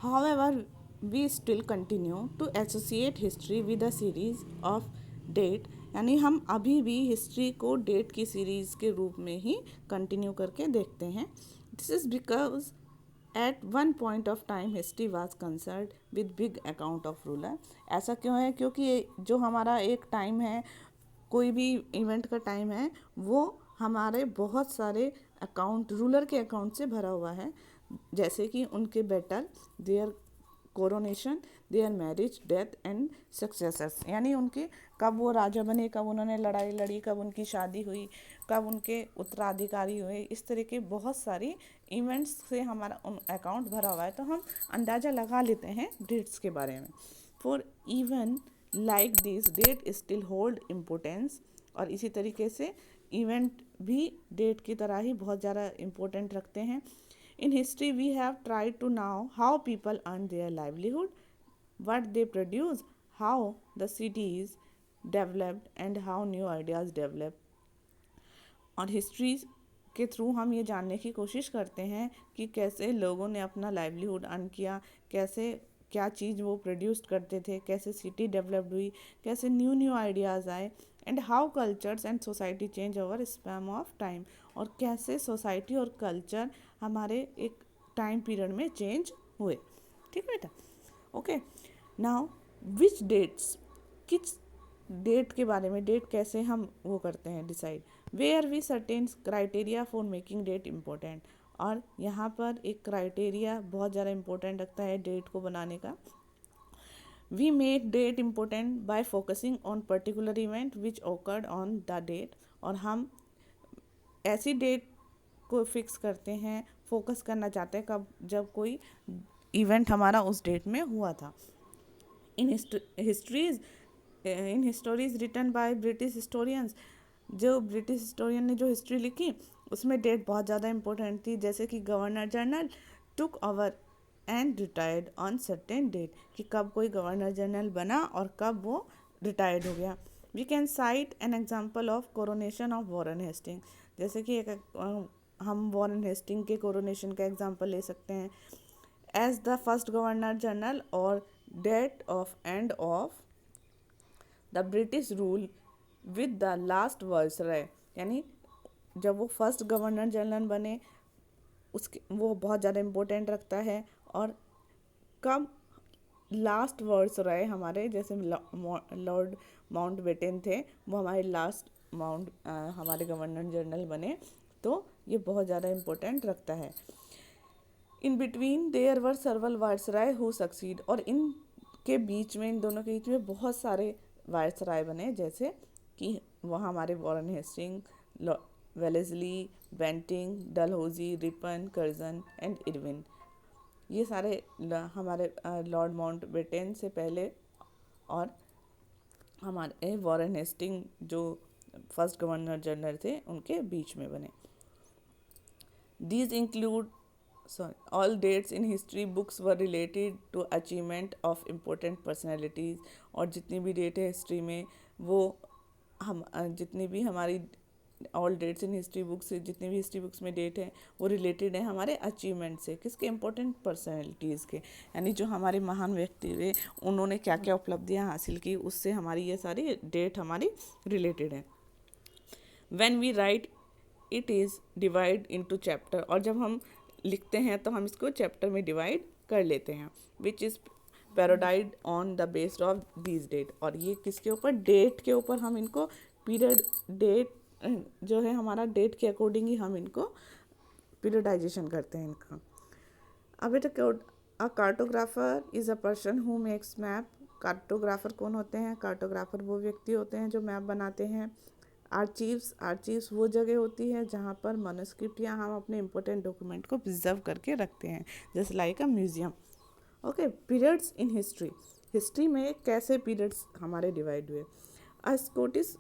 However, we still continue to associate history with a series of date, यानी हम अभी भी हिस्ट्री को डेट की सीरीज़ के रूप में ही कंटिन्यू करके देखते हैं. This is because at one point of time history was concern with big account of ruler. ऐसा क्यों है? क्योंकि जो हमारा एक टाइम है, कोई भी इवेंट का टाइम है, वो हमारे बहुत सारे अकाउंट, रूलर के अकाउंट से भरा हुआ है. जैसे कि उनके battle, their coronation, their marriage, death and successors, यानी उनके कब वो राजा बने, कब उन्होंने लड़ाई लड़ी, कब उनकी शादी हुई, कब उनके उत्तराधिकारी हुए. इस तरह के बहुत सारी इवेंट्स से हमारा अकाउंट भरा हुआ है. तो हम अंदाज़ा लगा लेते हैं डेट्स के बारे में. For even like this date still hold importance. और इसी तरीके से इवेंट भी डेट की तरह ही बहुत ज़्यादा इम्पोर्टेंट रखते हैं. In history, we have tried to know how people earn their livelihood, what they produce, how the cities developed, and how new ideas develop. और हिस्ट्री के थ्रू हम ये जानने की कोशिश करते हैं कि कैसे लोगों ने अपना लाइवलीहुड अर्न किया, कैसे क्या चीज़ वो प्रोड्यूस करते थे, कैसे सिटी डेवलप्ड हुई, कैसे न्यू न्यू आइडियाज़ आए, and how cultures and society change over span of time. और कैसे सोसाइटी और कल्चर हमारे एक टाइम पीरियड में चेंज हुए. ठीक है बेटा? ओके. नाउ विच डेट्स, किस डेट के बारे में, डेट कैसे हम वो करते हैं decide. Where we certain criteria for making date important. और यहाँ पर एक क्राइटेरिया बहुत ज़्यादा इम्पोर्टेंट रखता है डेट को बनाने का. We make date important by focusing on particular event which occurred on the date. और हम ऐसी डेट को फिक्स करते हैं, फोकस करना चाहते हैं कब, जब कोई इवेंट हमारा उस डेट में हुआ था. In histories in histories written by British historians. जो ब्रिटिश हिस्टोरियन ने जो हिस्ट्री लिखी उसमें डेट बहुत ज़्यादा इंपॉर्टेंट थी. जैसे कि governor general took over and retired on certain date, कि कब कोई गवर्नर जनरल बना और कब वो रिटायर्ड हो गया. We can cite an example of coronation of Warren Hasting. जैसे कि हम वॉरेन हेस्टिंग के कोरोनेशन का एग्जाम्पल ले सकते हैं. As the first governor general और date of end of the British rule with the last viceroy. यानी जब वो फर्स्ट गवर्नर जनरल बने, उसके वो बहुत ज़्यादा इम्पोर्टेंट रखता है. और कब लास्ट वायसराय हमारे, जैसे लॉर्ड माउंटबेटन थे, वो हमारे लास्ट हमारे गवर्नर जनरल बने, तो ये बहुत ज़्यादा इम्पोर्टेंट रखता है. In between there were several viceroy who succeed. और इन के बीच में, इन दोनों के बीच में बहुत सारे वायसराय बने, जैसे कि वहाँ हमारे Warren Hastings, Wellesley, Bentinck, Dalhousie, Ripon, Curzon and Irwin. ये सारे हमारे लॉर्ड माउंटबेटन से पहले और हमारे वॉरेन हेस्टिंग जो फर्स्ट गवर्नर जनरल थे उनके बीच में बने. These include all dates in history books were related to achievement of important personalities. और जितनी भी डेट है हिस्ट्री में, वो हम जितनी भी हमारी all dates in history books, जितनी भी हिस्ट्री बुक्स में डेट है, वो रिलेटेड है हमारे अचीवमेंट से. किसके? इंपॉर्टेंट पर्सनैलिटीज़ के. यानी जो हमारे महान व्यक्ति हुए, उन्होंने क्या क्या उपलब्धियाँ हासिल की, उससे हमारी ये सारी डेट हमारी रिलेटेड है. When we write it is divide into chapter. और जब हम लिखते हैं तो हम इसको चैप्टर में डिवाइड कर लेते हैं. Which is periodised on the based of these date. और ये किसके ऊपर? डेट के ऊपर हम इनको पीरियड, डेट जो है हमारा, डेट के अकॉर्डिंग ही हम इनको पीरियडाइजेशन करते हैं इनका. अब a cartographer is a person who makes map. Cartographer कौन होते हैं? कार्टोग्राफर वो व्यक्ति होते हैं जो मैप बनाते हैं. आर्चीव्स वो जगह होती है जहाँ पर मनुस्क्रिप्ट या हम अपने इम्पोर्टेंट डॉक्यूमेंट को प्रिजर्व करके रखते हैं, जैसे like a museum. Okay. Periods in history. History में कैसे पीरियड्स हमारे डिवाइड हुए. अ स्कॉटिश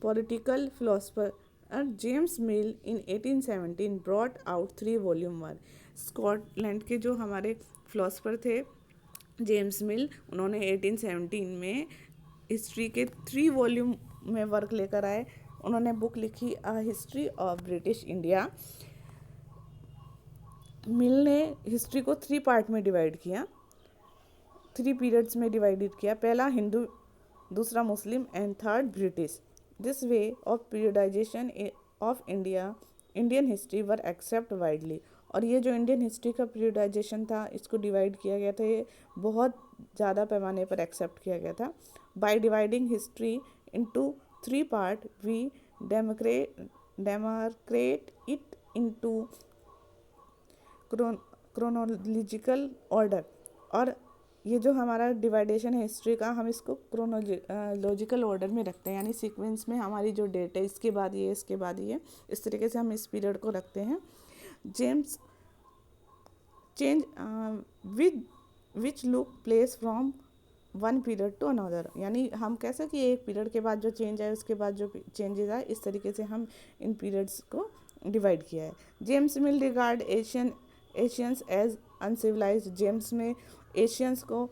पॉलिटिकल फिलोसफर जेम्स मिल इन 1817 brought out 3 volume work. Scotland के जो हमारे फिलोसफर थे जेम्स मिल, उन्होंने 1817 में हिस्ट्री के 3 वॉल्यूम में वर्क लेकर आए. उन्होंने बुक लिखी a history of British India. Mill ने हिस्ट्री को 3 पार्ट में डिवाइड किया, 3 पीरियड्स में डिवाइडेड किया। पहला हिंदू, दूसरा Muslim and third British. This way of periodization of Indian history were accept widely. और ये जो इंडियन हिस्ट्री का पीरियडाइजेशन था, इसको डिवाइड किया गया था, ये बहुत ज़्यादा पैमाने पर एक्सेप्ट किया गया था। By dividing history into 3 part we demarcate it into chronological order. और ये जो हमारा डिवाइडेशन है हिस्ट्री का, हम इसको क्रोनोलॉजिकल ऑर्डर में रखते हैं, यानी सीक्वेंस में हमारी जो डेट है, इसके बाद ये, इसके बाद ये, इस तरीके से हम इस पीरियड को रखते हैं। James change which took place from one period to another, यानी हम कैसे कि एक पीरियड के बाद जो चेंज आए उसके बाद जो चेंजेस आए, इस तरीके से हम इन पीरियड्स को डिवाइड किया है। James Mill regard Asians as uncivilized. James में एशियंस को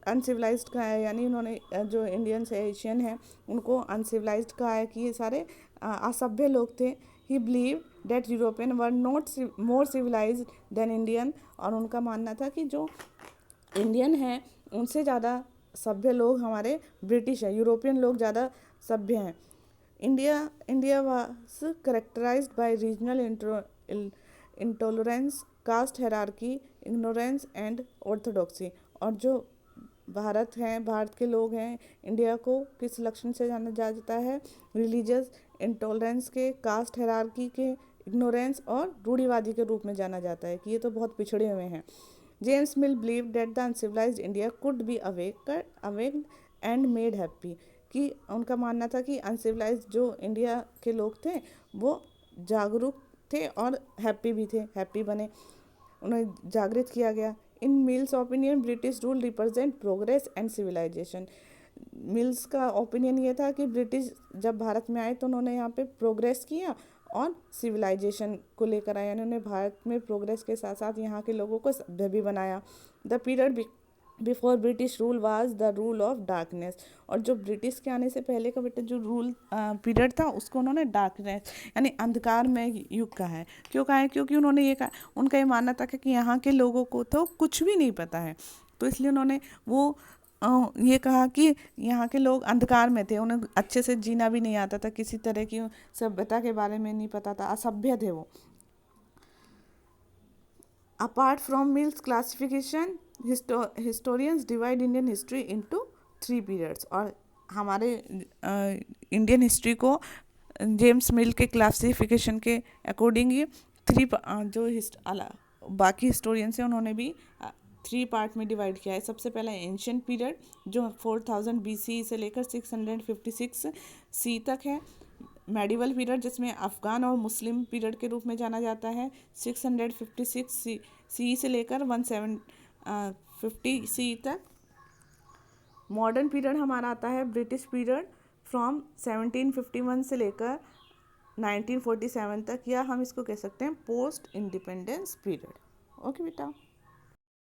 अनसिविलाइज्ड कहा है, यानी उन्होंने जो इंडियंस है, एशियन है, उनको अनसिविलाइज्ड कहा है कि ये सारे असभ्य लोग थे। He believe that European were not more civilized than Indian. और उनका मानना था कि जो इंडियन है उनसे ज़्यादा सभ्य लोग हमारे ब्रिटिश हैं, यूरोपियन लोग ज़्यादा सभ्य हैं। India was characterized by regional intolerance, caste hierarchy, ignorance and orthodoxy. और जो भारत हैं, भारत के लोग हैं, इंडिया को किस लक्षण से जाना जाता है? रिलीजियस इंटॉलरेंस के, कास्ट हायरार्की के, इग्नोरेंस और रूढ़िवादी के रूप में जाना जाता है कि ये तो बहुत पिछड़े हुए हैं। James Mill believe that the uncivilised India could be awaked and made happy, कि उनका मानना था कि अनसिविलाइज्ड जो इंडिया के लोग थे वो जागरूक थे और हैप्पी भी थे, हैप्पी बने, उन्हें जागृत किया गया। In Mill's opinion British rule represent progress and civilisation. Mill's का ओपिनियन ये था कि ब्रिटिश जब भारत में आए तो उन्होंने यहाँ पे प्रोग्रेस किया और सिविलाइजेशन को लेकर आया, यानी उन्होंने भारत में प्रोग्रेस के साथ साथ यहाँ के लोगों को सभ्य भी बनाया। The period before British rule was the rule of darkness. और जो ब्रिटिश के आने से पहले का बेटा जो रूल पीरियड था उसको उन्होंने डार्कनेस यानी अंधकार में युग कहा है। क्यों कहा है? क्योंकि उन्होंने ये कहा, उनका ये मानना था कि यहाँ के लोगों को तो कुछ भी नहीं पता है, तो इसलिए उन्होंने वो ये कहा कि यहाँ के लोग अंधकार में थे, उन्हें अच्छे से जीना भी नहीं आता था, किसी तरह की सभ्यता के बारे में नहीं पता था, असभ्य थे वो। Apart from mills classification, historians divide Indian history into 3 periods. और हमारे इंडियन हिस्ट्री को जेम्स मिल के क्लासिफिकेशन के अकॉर्डिंग ये 3 जो बाकी हिस्टोरियंस हैं उन्होंने भी 3 पार्ट में डिवाइड किया है। सबसे पहला एंशियंट पीरियड जो 4000 BC से लेकर 656 सी तक है। मेडिवल पीरियड जिसमें अफ़गान और मुस्लिम पीरियड के रूप में जाना जाता है, 656 सी से लेकर 1750 सी तक। मॉडर्न पीरियड हमारा आता है ब्रिटिश पीरियड फ्रॉम 1751 से लेकर 1947 तक, या हम इसको कह सकते हैं पोस्ट इंडिपेंडेंस पीरियड। ओके बेटा।